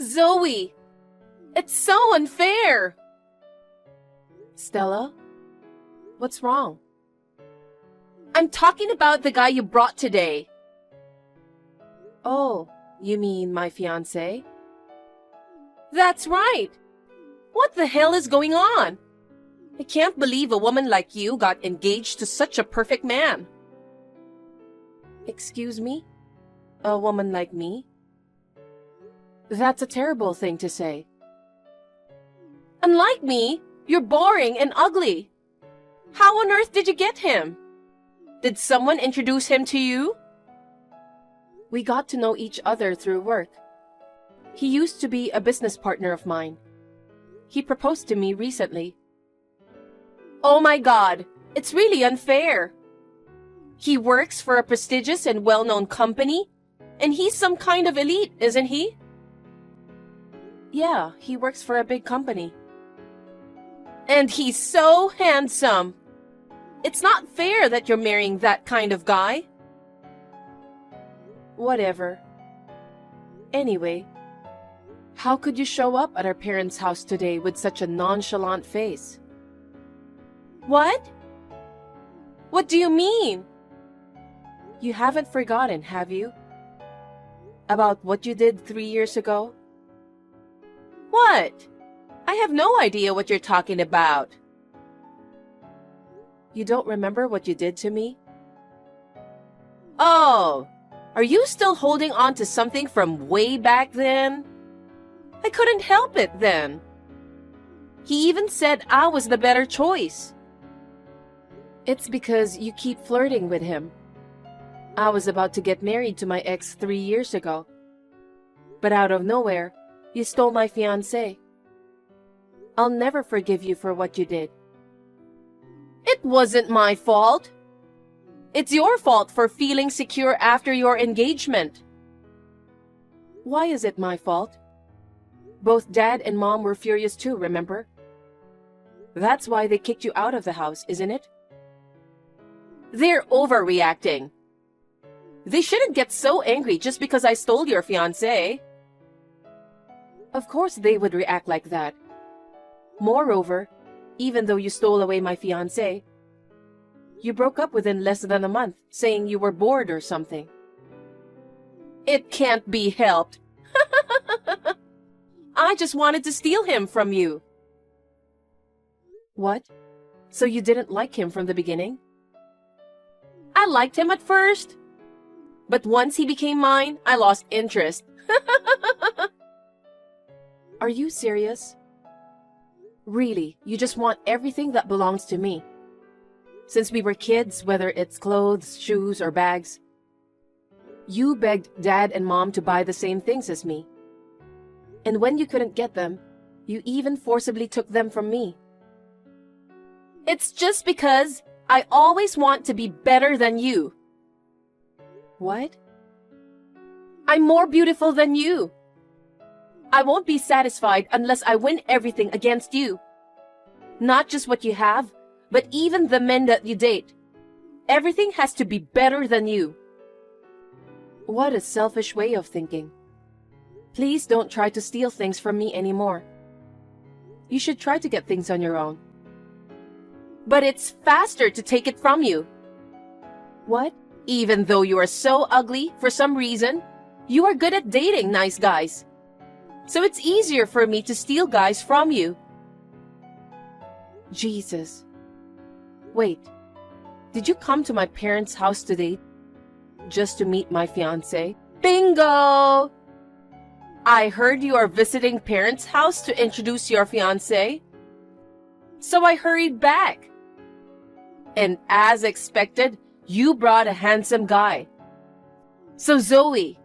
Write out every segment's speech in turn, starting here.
Zoe, it's so unfair. Stella, what's wrong? I'm talking about the guy you brought today. Oh, you mean my fiancé? That's right. What the hell is going on? I can't believe a woman like you got engaged to such a perfect man. Excuse me? A woman like me? That's a terrible thing to say. Unlike me, you're boring and ugly. How on earth did you get him? Did someone introduce him to you? We got to know each other through work. He used to be a business partner of mine. He proposed to me recently. Oh my God, it's really unfair. He works for a prestigious and well-known company, and he's some kind of elite, isn't he? Yeah, he works for a big company. And he's so handsome. It's not fair that you're marrying that kind of guy. Whatever. Anyway, how could you show up at our parents' house today with such a nonchalant face? What? What do you mean? You haven't forgotten, have you? About what you did 3 years ago? What? I have no idea what you're talking about. You don't remember what you did to me? Oh, are you still holding on to something from way back then? I couldn't help it then. He even said I was the better choice. It's because you keep flirting with him. I was about to get married to my ex 3 years ago. But out of nowhere, you stole my fiancé. I'll never forgive you for what you did. It wasn't my fault. It's your fault for feeling secure after your engagement. Why is it my fault? Both Dad and Mom were furious too, remember? That's why they kicked you out of the house, isn't it? They're overreacting. They shouldn't get so angry just because I stole your fiancé. Of course they would react like that. Moreover, even though you stole away my fiancé, you broke up within less than a month, saying you were bored or something. It can't be helped. I just wanted to steal him from you. What? So you didn't like him from the beginning? I liked him at first. But once he became mine, I lost interest. Are you serious? Really, you just want everything that belongs to me. Since we were kids, whether it's clothes, shoes, or bags, you begged Dad and Mom to buy the same things as me. And when you couldn't get them, you even forcibly took them from me. It's just because I always want to be better than you. What? I'm more beautiful than you. I won't be satisfied unless I win everything against you. Not just what you have, but even the men that you date. Everything has to be better than you. What a selfish way of thinking. Please don't try to steal things from me anymore. You should try to get things on your own. But it's faster to take it from you. What? Even though you are so ugly for some reason, you are good at dating nice guys. So it's easier for me to steal guys from you. Jesus. Wait, did you come to my parents' house today just to meet my fiancé? Bingo! I heard you are visiting parents' house to introduce your fiancé. So I hurried back. And as expected, you brought a handsome guy. So Zoe,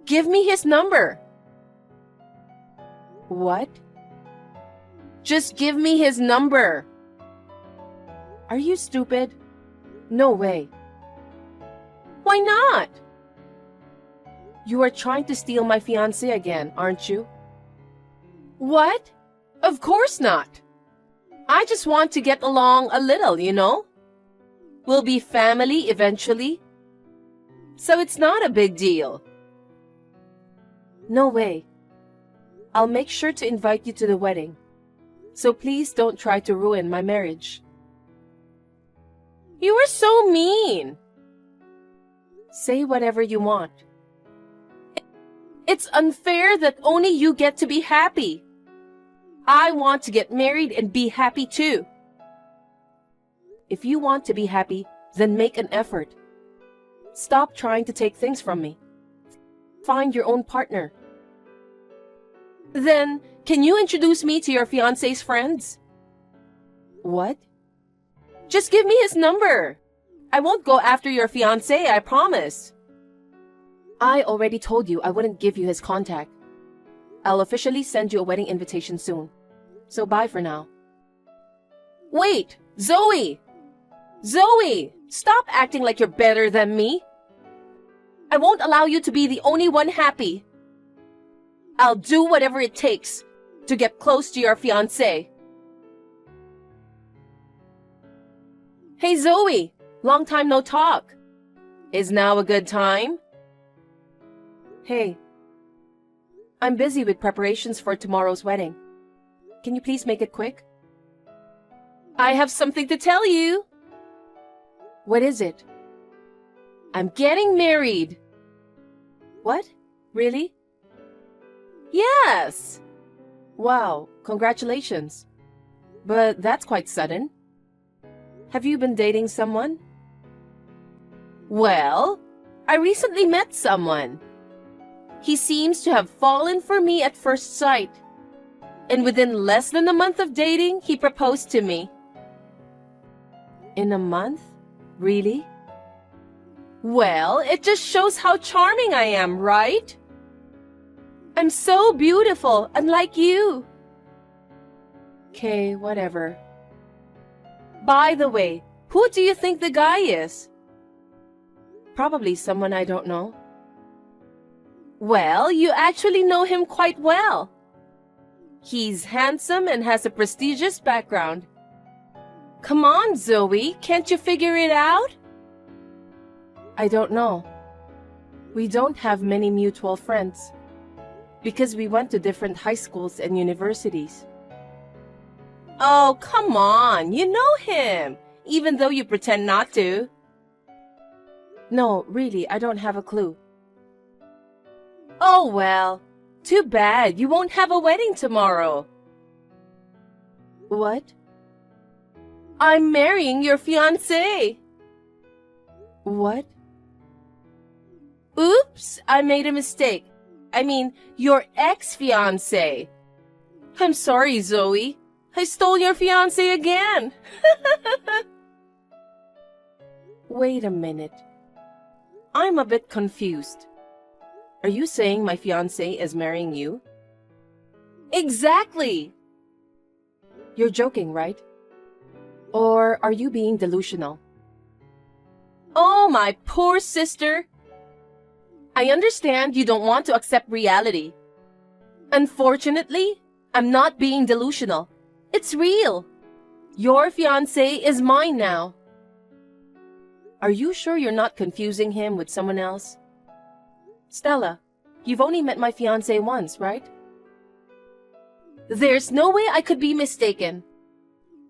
give me his number. What? Just give me his number. Are you stupid? No way. Why not? You are trying to steal my fiancé again, aren't you? What? Of course not. I just want to get along a little, you know? We'll be family eventually. So it's not a big deal. No way. I'll make sure to invite you to the wedding. So please don't try to ruin my marriage. You are so mean. Say whatever you want. It's unfair that only you get to be happy. I want to get married and be happy too. If you want to be happy, then make an effort. Stop trying to take things from me. Find your own partner. Then, can you introduce me to your fiancé's friends? What? Just give me his number. I won't go after your fiancé, I promise. I already told you I wouldn't give you his contact. I'll officially send you a wedding invitation soon. So bye for now. Wait, Zoe! Zoe! Stop acting like you're better than me. I won't allow you to be the only one happy. I'll do whatever it takes to get close to your fiancé. Hey Zoe, long time no talk. Is now a good time? Hey, I'm busy with preparations for tomorrow's wedding. Can you please make it quick? I have something to tell you. What is it? I'm getting married. What? Really? Yes. Wow, congratulations. But that's quite sudden. Have you been dating someone? Well, I recently met someone. He seems to have fallen for me at first sight. And within less than a month of dating, he proposed to me. In a month? Really? Well, it just shows how charming I am, right? I'm so beautiful, unlike you. Okay, whatever. By the way, who do you think the guy is? Probably someone I don't know. Well, you actually know him quite well. He's handsome and has a prestigious background. Come on, Zoe, can't you figure it out? I don't know. We don't have many mutual friends because we went to different high schools and universities. Oh, come on, you know him, even though you pretend not to. No, really, I don't have a clue. Oh, well, too bad you won't have a wedding tomorrow. What? I'm marrying your fiancé. What? Oops, I made a mistake. I mean, your ex-fiancé. I'm sorry, Zoe. I stole your fiancé again. Wait a minute. I'm a bit confused. Are you saying my fiancé is marrying you? Exactly. You're joking, right? Or are you being delusional? Oh, my poor sister. I understand you don't want to accept reality. Unfortunately, I'm not being delusional. It's real. Your fiancé is mine now. Are you sure you're not confusing him with someone else? Stella, you've only met my fiancé once, right? There's no way I could be mistaken.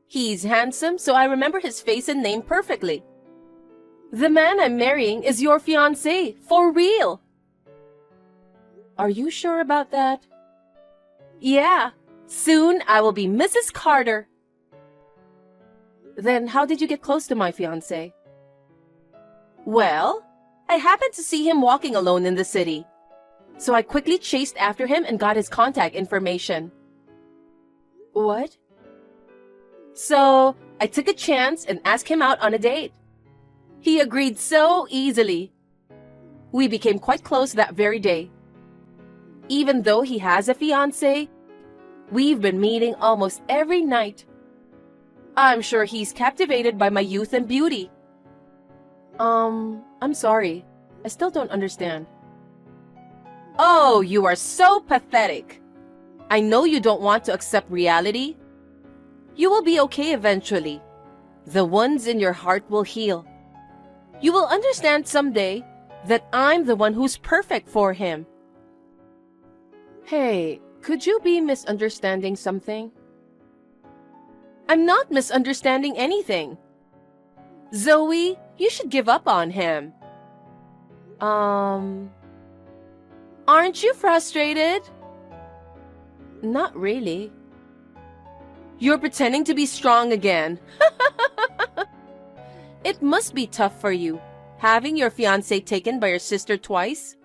He's handsome, so I remember his face and name perfectly. The man I'm marrying is your fiancé, for real. Are you sure about that? Yeah, soon I will be Mrs. Carter. Then how did you get close to my fiancé? Well, I happened to see him walking alone in the city. So I quickly chased after him and got his contact information. What? So I took a chance and asked him out on a date. He agreed so easily. We became quite close that very day. Even though he has a fiancé, we've been meeting almost every night. I'm sure he's captivated by my youth and beauty. I'm sorry. I still don't understand. Oh, you are so pathetic. I know you don't want to accept reality. You will be okay eventually. The wounds in your heart will heal. You will understand someday that I'm the one who's perfect for him. Hey, Could you be misunderstanding something? I'm not misunderstanding anything. Zoe, you should give up on him. Aren't you frustrated? Not really. You're pretending to be strong again. It must be tough for you, having your fiancé taken by your sister twice.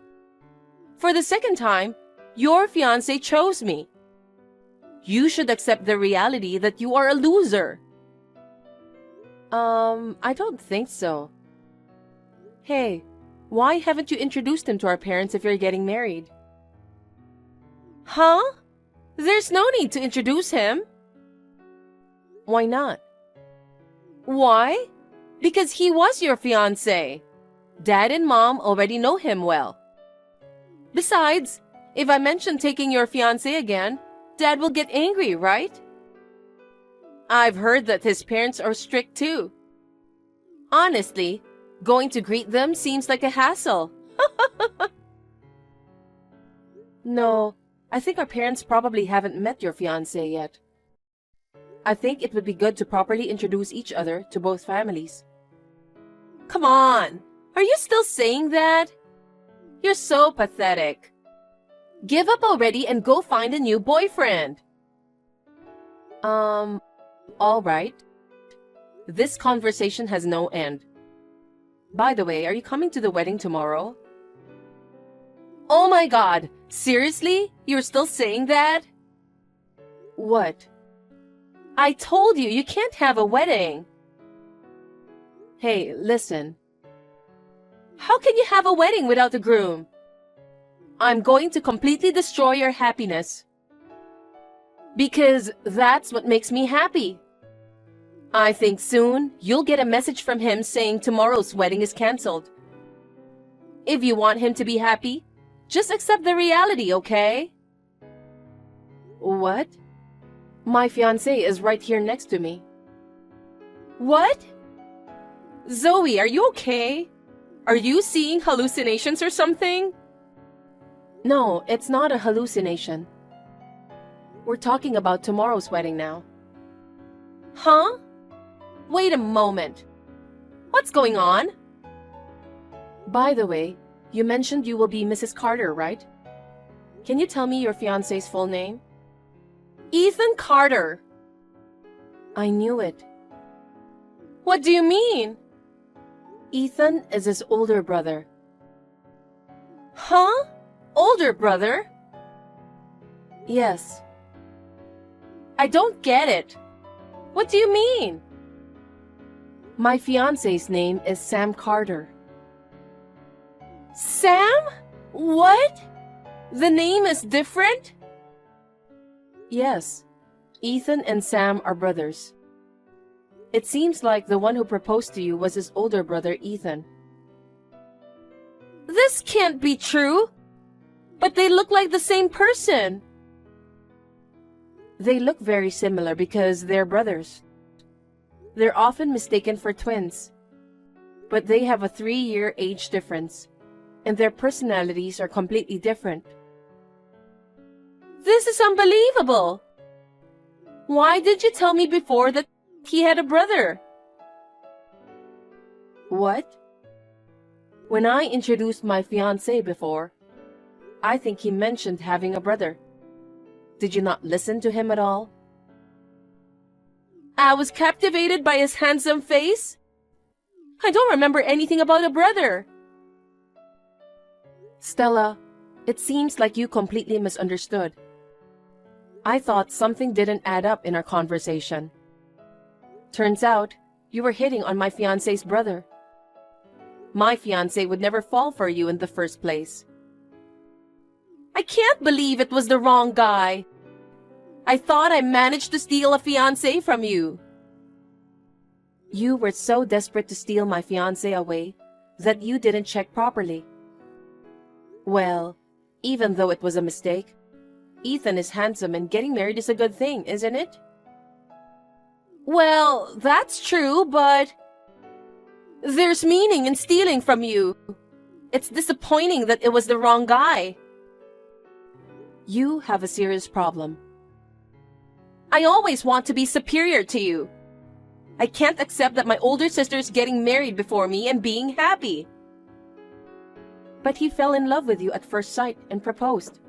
For the second time, your fiancé chose me. You should accept the reality that you are a loser. I don't think so. Hey, why haven't you introduced him to our parents if you're getting married? Huh? There's no need to introduce him. Why not? Why? Because he was your fiancé. Dad and Mom already know him well. Besides, if I mention taking your fiancé again, Dad will get angry, right? I've heard that his parents are strict too. Honestly, going to greet them seems like a hassle. No, I think our parents probably haven't met your fiancé yet. I think it would be good to properly introduce each other to both families. Come on! Are you still saying that? You're so pathetic. Give up already and go find a new boyfriend. All right. This conversation has no end. By the way, are you coming to the wedding tomorrow? Oh my God! Seriously? You're still saying that? What? I told you, you can't have a wedding. Hey, listen. How can you have a wedding without a groom? I'm going to completely destroy your happiness. Because that's what makes me happy. I think soon you'll get a message from him saying tomorrow's wedding is canceled. If you want him to be happy, just accept the reality, okay? What? My fiancé is right here next to me. What? Zoe, are you okay? Are you seeing hallucinations or something? No, it's not a hallucination. We're talking about tomorrow's wedding now. Huh? Wait a moment. What's going on? By the way, you mentioned you will be Mrs. Carter, right? Can you tell me your fiancé's full name? Ethan Carter. I knew it. What do you mean? Ethan is his older brother. Huh? Older brother? Yes. I don't get it. What do you mean? My fiancé's name is Sam Carter. Sam? What? The name is different? Yes. Ethan and Sam are brothers. It seems like the one who proposed to you was his older brother, Ethan. This can't be true. But they look like the same person. They look very similar because they're brothers. They're often mistaken for twins. But they have a 3-year age difference, and their personalities are completely different. This is unbelievable. Why did you tell me before that he had a brother? What? When I introduced my fiancé before, I think he mentioned having a brother. Did you not listen to him at all? I was captivated by his handsome face. I don't remember anything about a brother. Stella, it seems like you completely misunderstood. I thought something didn't add up in our conversation. Turns out, you were hitting on my fiancé's brother. My fiancé would never fall for you in the first place. I can't believe it was the wrong guy. I thought I managed to steal a fiancé from you. You were so desperate to steal my fiancé away that you didn't check properly. Well, even though it was a mistake, Ethan is handsome and getting married is a good thing, isn't it? Well, that's true, but there's meaning in stealing from you. It's disappointing that it was the wrong guy. You have a serious problem. I always want to be superior to you. I can't accept that my older sister's getting married before me and being happy. But he fell in love with you at first sight and proposed.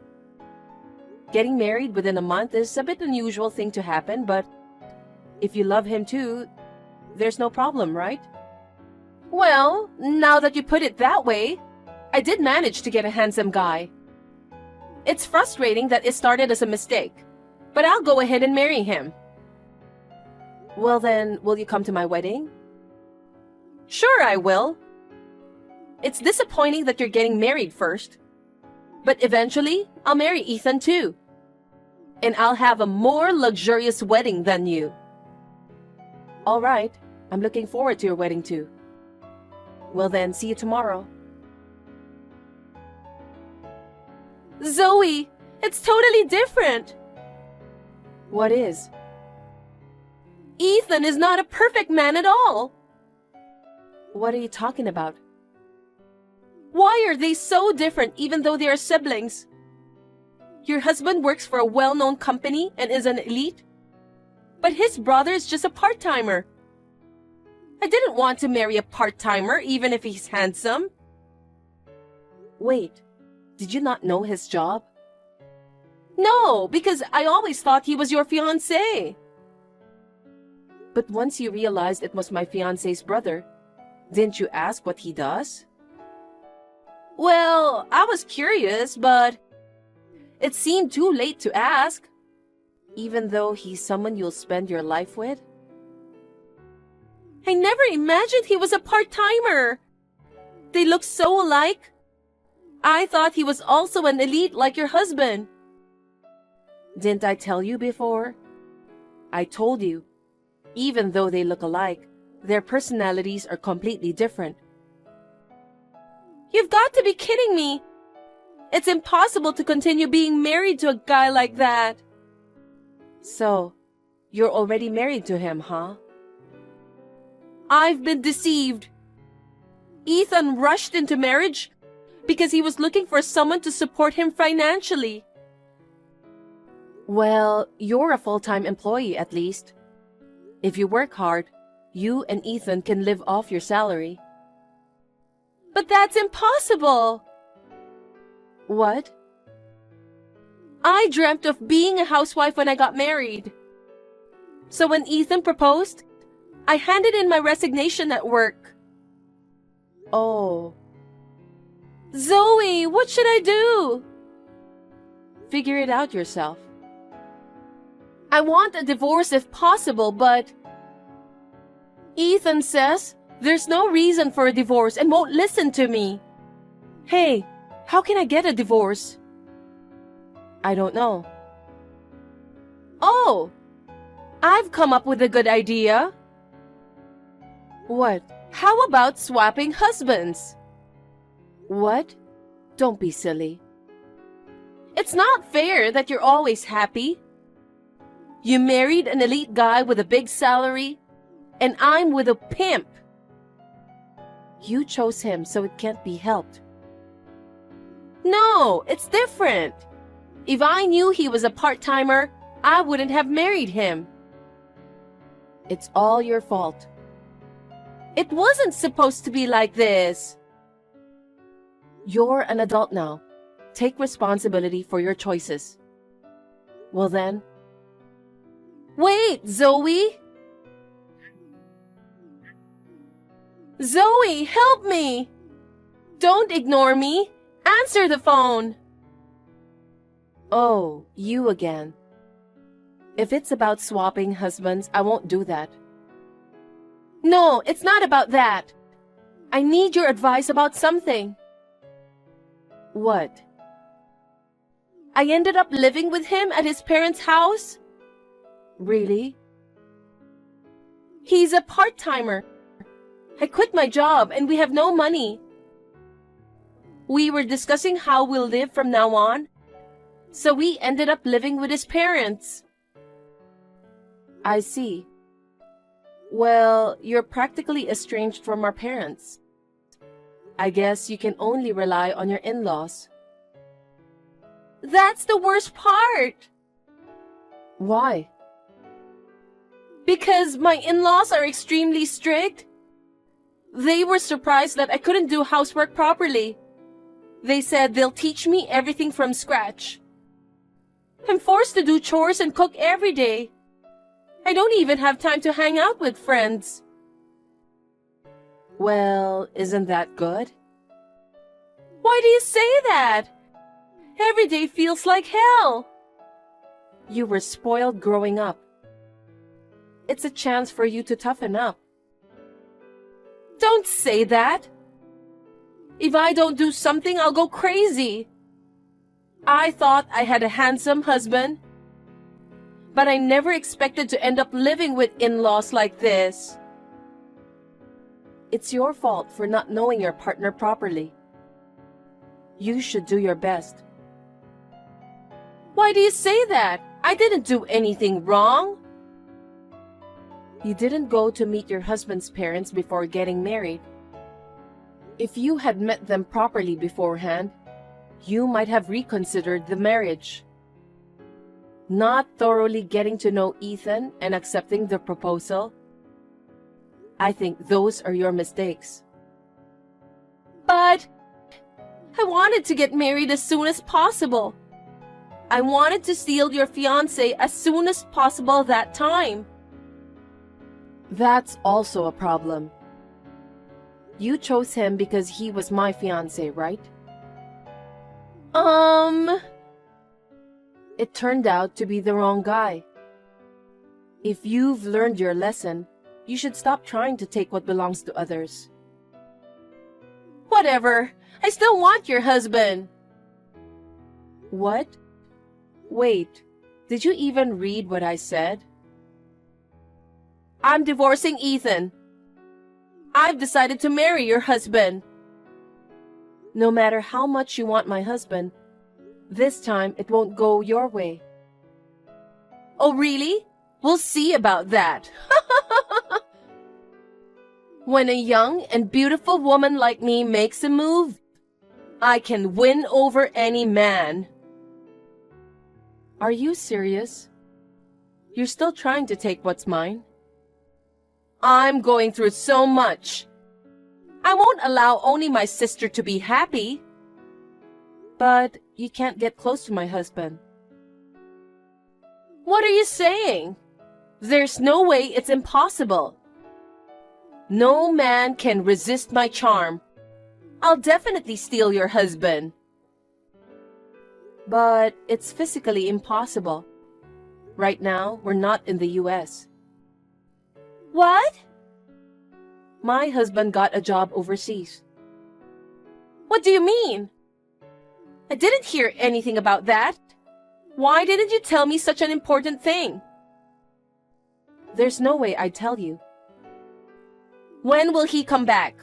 Getting married within a month is a bit unusual thing to happen, but if you love him too, there's no problem, right? Well, now that you put it that way, I did manage to get a handsome guy. It's frustrating that it started as a mistake, but I'll go ahead and marry him. Well then, will you come to my wedding? Sure, I will. It's disappointing that you're getting married first, but eventually I'll marry Ethan too. And I'll have a more luxurious wedding than you. All right, I'm looking forward to your wedding too. Well then, see you tomorrow. Zoe, it's totally different. What is? Ethan is not a perfect man at all. What are you talking about? Why are they so different even though they are siblings? Your husband works for a well-known company and is an elite, but his brother is just a part-timer. I didn't want to marry a part-timer even if he's handsome. Wait, did you not know his job? No, because I always thought he was your fiancé. But once you realized it was my fiancé's brother, didn't you ask what he does? Well, I was curious, but it seemed too late to ask. Even though he's someone you'll spend your life with? I never imagined he was a part-timer. They look so alike. I thought he was also an elite like your husband. Didn't I tell you before? I told you. Even though they look alike, their personalities are completely different. You've got to be kidding me. It's impossible to continue being married to a guy like that. So, you're already married to him, huh? I've been deceived. Ethan rushed into marriage because he was looking for someone to support him financially. Well, you're a full-time employee at least. If you work hard, you and Ethan can live off your salary. But that's impossible. What? I dreamt of being a housewife when I got married. So when Ethan proposed, I handed in my resignation at work. Oh. Zoe, what should I do? Figure it out yourself. I want a divorce if possible, but Ethan says there's no reason for a divorce and won't listen to me. Hey, how can I get a divorce? I don't know. Oh, I've come up with a good idea. What? How about swapping husbands? What? Don't be silly. It's not fair that you're always happy. You married an elite guy with a big salary, and I'm with a pimp. You chose him, so it can't be helped. No, it's different. If I knew he was a part-timer, I wouldn't have married him. It's all your fault. It wasn't supposed to be like this. You're an adult now. Take responsibility for your choices. Well then. Wait, Zoe! Zoe, help me! Don't ignore me. Answer the phone. Oh, you again. If it's about swapping husbands, I won't do that. No, it's not about that. I need your advice about something. What? I ended up living with him at his parents' house. Really? He's a part-timer. I quit my job and we have no money. We were discussing how we'll live from now on, so we ended up living with his parents. I see. Well, you're practically estranged from our parents. I guess you can only rely on your in-laws. That's the worst part. Why? Because my in-laws are extremely strict. They were surprised that I couldn't do housework properly. They said they'll teach me everything from scratch. I'm forced to do chores and cook every day. I don't even have time to hang out with friends. Well, isn't that good? Why do you say that? Every day feels like hell. You were spoiled growing up. It's a chance for you to toughen up. Don't say that. If I don't do something, I'll go crazy. I thought I had a handsome husband, but I never expected to end up living with in-laws like this. It's your fault for not knowing your partner properly. You should do your best. Why do you say that? I didn't do anything wrong. You didn't go to meet your husband's parents before getting married. If you had met them properly beforehand, you might have reconsidered the marriage. Not thoroughly getting to know Ethan and accepting the proposal, I think those are your mistakes. But I wanted to get married as soon as possible. I wanted to steal your fiancé as soon as possible that time. That's also a problem. You chose him because he was my fiancé, right? It turned out to be the wrong guy. If you've learned your lesson, you should stop trying to take what belongs to others. Whatever. I still want your husband. What? Wait, did you even read what I said? I'm divorcing Ethan. I've decided to marry your husband. No matter how much you want my husband, this time it won't go your way. Oh, really? We'll see about that. When a young and beautiful woman like me makes a move, I can win over any man. Are you serious? You're still trying to take what's mine? I'm going through so much. I won't allow only my sister to be happy. But you can't get close to my husband. What are you saying? There's no way, it's impossible. No man can resist my charm. I'll definitely steal your husband. But it's physically impossible. Right now, we're not in the US. What? My husband got a job overseas. What do you mean? I didn't hear anything about that. Why didn't you tell me such an important thing? There's no way I'd tell you. When will he come back?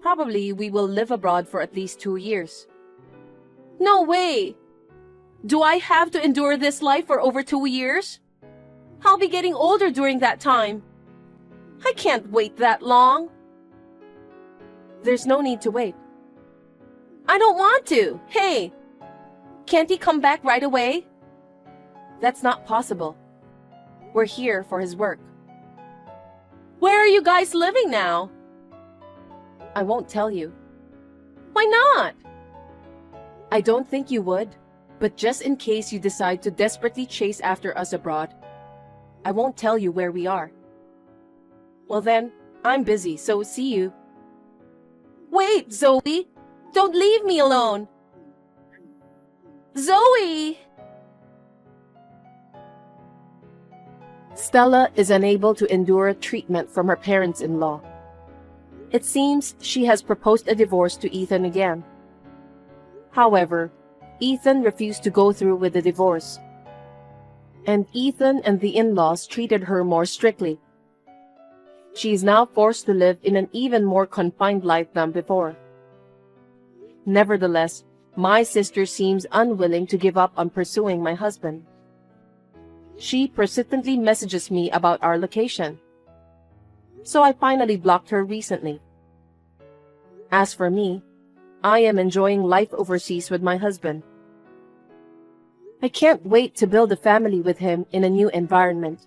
Probably we will live abroad for at least 2 years. No way! Do I have to endure this life for over 2 years? I'll be getting older during that time. I can't wait that long. There's no need to wait. I don't want to. Hey, can't he come back right away? That's not possible. We're here for his work. Where are you guys living now? I won't tell you. Why not? I don't think you would, but just in case you decide to desperately chase after us abroad, I won't tell you where we are. Well then, I'm busy, so see you. Wait, Zoe! Don't leave me alone! Zoe! Stella is unable to endure treatment from her parents-in-law. It seems she has proposed a divorce to Ethan again. However, Ethan refused to go through with the divorce. And Ethan and the in-laws treated her more strictly. She is now forced to live in an even more confined life than before. Nevertheless, my sister seems unwilling to give up on pursuing my husband. She persistently messages me about our location. So I finally blocked her recently. As for me, I am enjoying life overseas with my husband. I can't wait to build a family with him in a new environment.